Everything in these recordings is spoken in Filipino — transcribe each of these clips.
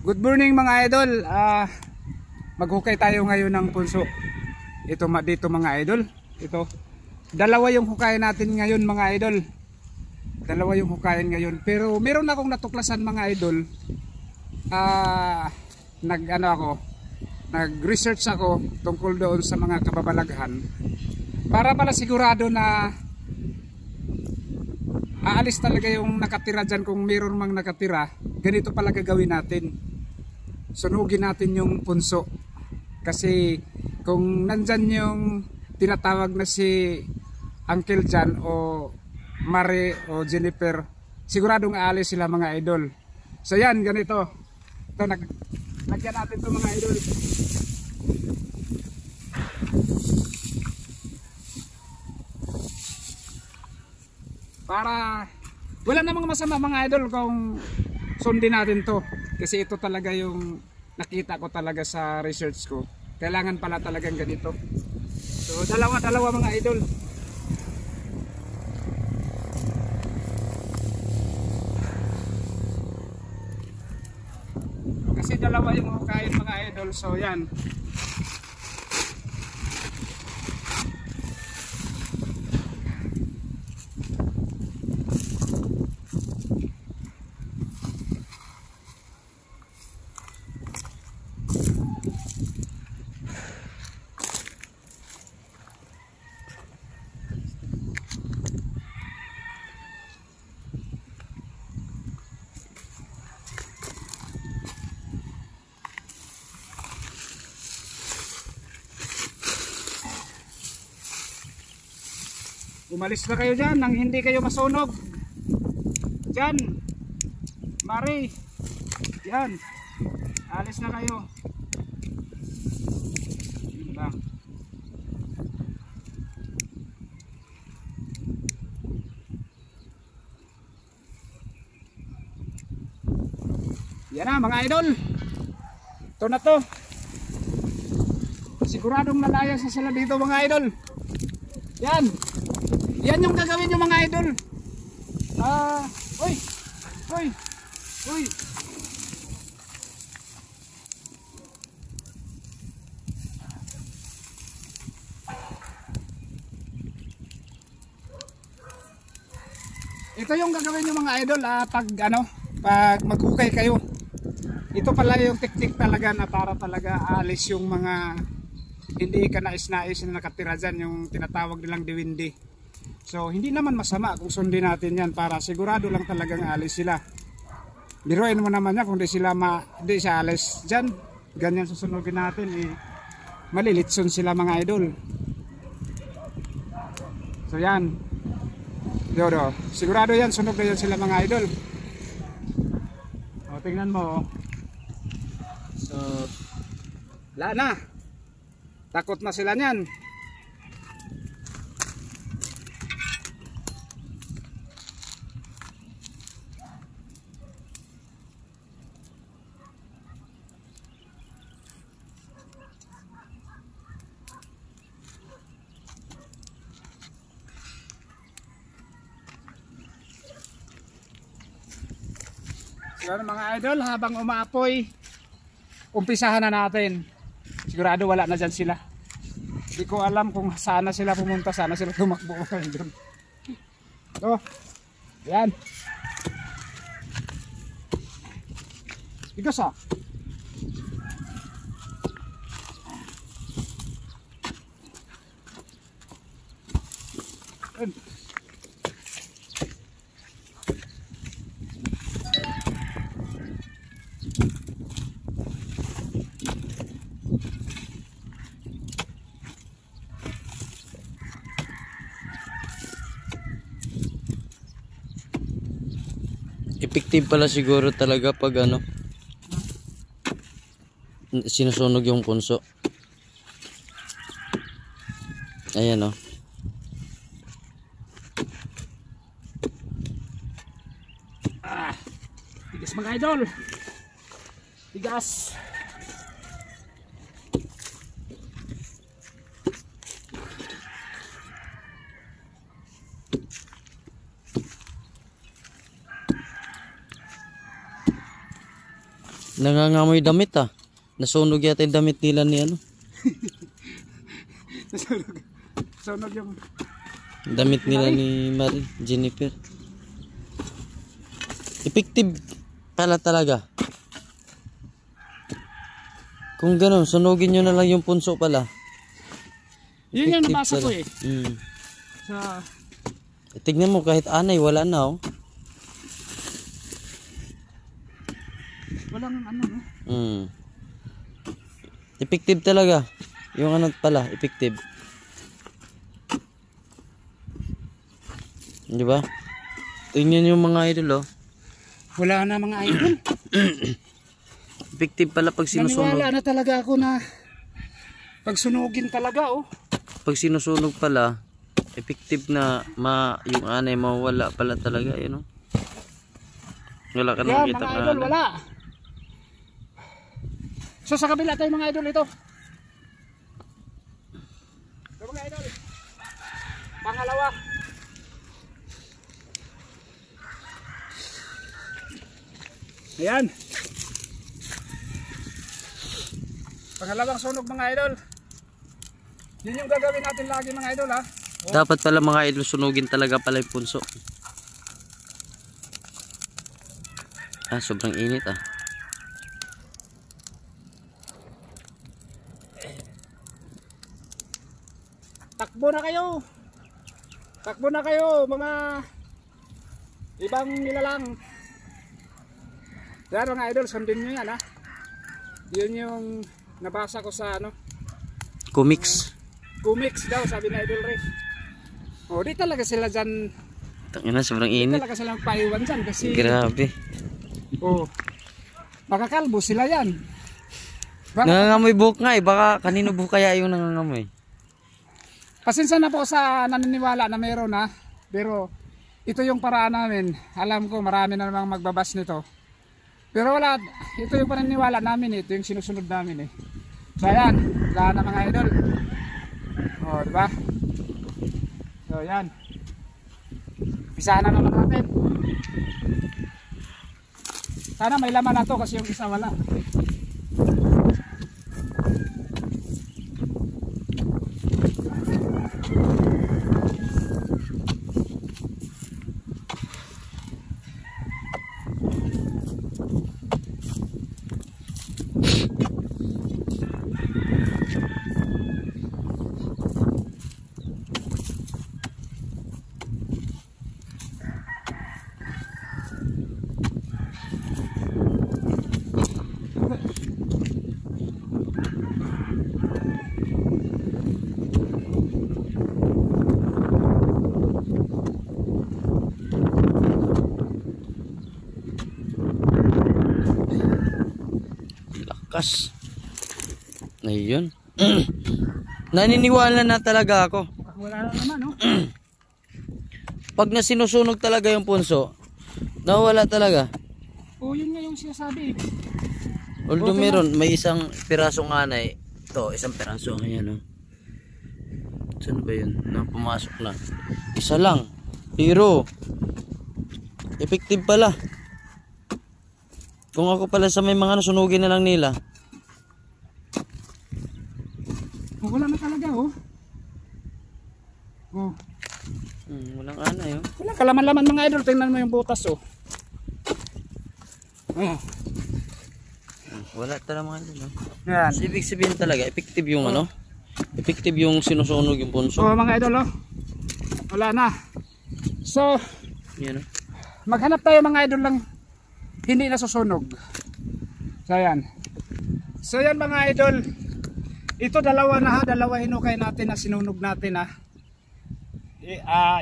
Good morning mga idol. Maghukay tayo ngayon ng punso. Ito dito mga idol. Ito. Dalawa yung hukayan natin ngayon mga idol. Dalawa yung hukayan ngayon. Pero meron akong natuklasan mga idol. Nag-research ako tungkol doon sa mga kababalaghan. Para pala sigurado na aalis talaga yung nakatira dyan. Kung meron mang nakatira, ganito pala gagawin natin. Sunugin natin yung punso. Kasi kung nandyan yung tinatawag na si Uncle John o Mare o Jennifer, siguradong aalis sila mga idol. So yan, ganito. Ito, lagyan natin ito mga idol. Para wala namang masama mga idol kung sundin natin to, kasi ito talaga yung nakita ko talaga sa research ko. Kailangan pala talagang ganito. So dalawa mga idol. Kasi dalawa yung hukayin mga idol. So yan. Umalis na kayo dyan nang hindi kayo masunog. Dyan, Mari, yan, alis na kayo. Yun lang. Yan na mga idol. Ito na to. Siguradong malaya sa sila dito mga idol. Yan. Yan yung gagawin nyo mga idol. Uy. Ito yung gagawin nyo mga idol pag maghukay kayo. Ito pala yung teknik talaga na para talaga alis yung mga hindi ka nais-nais na nakatira dyan, yung tinatawag nilang diwindi. So hindi naman masama kung sundin natin yan para sigurado lang talagang alis sila. Biruin mo naman yan kung di siya alis dyan. Ganyan susunugin natin, malilitson sila mga idol. So yan. Yodo, sigurado yan, sunog na yan sila mga idol. O tingnan mo. So wala na. Takot na sila niyan. So mga idol, habang umaapoy, umpisahan na natin. Sigurado wala na dyan sila. Hindi ko alam kung sana sila pumunta, sana sila tumakbo. So, yan. Bigas ah. Effective pala siguro talaga pag sinusunog yung punso. Ayan o. Tigas mga idol. Tigas. Nangangamoy damit ah. Nasunog yata yung damit nila ni ano. Sunog yung Damit nila ni Marie, Jennifer. Effective pala talaga. Kung gano'n, sunugin nyo na lang yung punso pala. yun yung Effective nabasa ko pala. eh. Sa Tignan mo kahit anay, wala na oh. walang ano no. Effective talaga. Yung ano pala, effective. Di ba? Tingnan yung mga idol oh. Wala na mga idol. Effective pala pag sinusunog. Naniwala na talaga ako na pag sunugin talaga oh. Pag sinusunog pala, effective na yung anay mawala pala talaga yun oh. Wala ka nang Yan kita mga ka. idol, wala. So sa kabila tayo mga idol ito. So mga idol, pangalawa. Ayan. Pangalawang sunog mga idol. Yun yung gagawin natin lagi mga idol ha. Oh. Dapat pala mga idol sunugin talaga pala yung punso. Sobrang init ah. Takbo na kayo. Takbo na kayo mga ibang nilalang. Yan mga idol, sundin nyo yan ha. Yun yung nabasa ko sa ano. Comics. Comics daw sabi na idol Ray. O di talaga sila dyan. Tangina, sobrang Di init. talaga silang paiwan dyan kasi. Grabe. O makakalbo sila yan. Nangangamoy buhok nga eh. Baka kanino buhok kaya yung nangangamoy. Pasensya na po sa naniniwala na meron na. Pero ito yung paraan namin. Alam ko marami na namang magbabas nito. Pero wala. Ito yung paniniwala namin. Ito yung sinusunod namin eh. So ayan. Wala na mga idol. O diba? So ayan. Pisahan na naman natin. Sana may laman na to kasi yung isa wala. Lakas. Ayun. Naniniwala na talaga ako. Wala na naman no. Pag nasinusunog talaga yung punso, nawala talaga. O yun nga yung sinasabi. Although meron, may isang pirasong anay. Ito, isang piraso. Ayan o. Saan ba yun? Pumasok na. Isa lang. Pero, effective pala. Kung ako pala sa may mga sunugin na lang nila. Wala na talaga oh. Oh. Walang anay oh. Walang kalaman-laman mga idol. Tingnan mo yung butas oh. Oh. Wala talaga mga idol oh. Yan. So, ibig sabihin talaga, effective yung ano? Effective yung sinusunog yung punso. Oh mga idol oh. Wala na. So, Yan oh. maghanap tayo mga idol lang hindi nasusunog. So yan. So yan mga idol. Ito dalawa na ha. Dalawa hinukay natin na sinunog natin ha.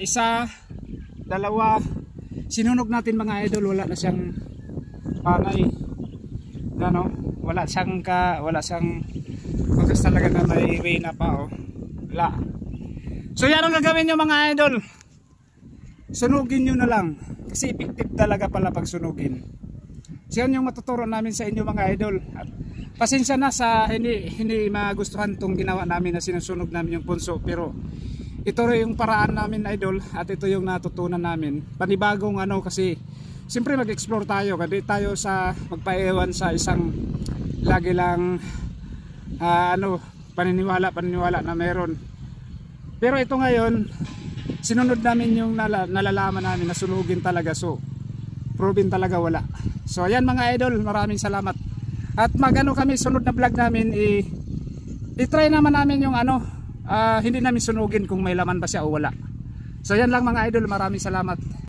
Isa, dalawa. Sinunog natin mga idol. Wala na siyang panay. Ano? Wala siyang magas talaga na may way na pa oh. Wala. So yan ang gagawin nyo mga idol. Sunugin nyo na lang. Kasi effective talaga pala pag sunugin. So yan yung matuturo namin sa inyo mga idol. At pasensya na sa hindi magustuhan tong ginawa namin na sinusunog namin yung punso. Pero ito rin yung paraan namin idol. At ito yung natutunan namin. Panibagong ano kasi siyempre mag-explore tayo, hindi tayo sa magpaiwan sa isang lagi lang paniniwala na meron. Pero ito ngayon, sinunod namin yung nalalaman namin na sunugin talaga, so proven talaga wala. So ayan mga idol, maraming salamat. At kami sunod na vlog namin, i-try naman namin yung hindi namin sunugin kung may laman ba siya o wala. So yan lang mga idol, maraming salamat.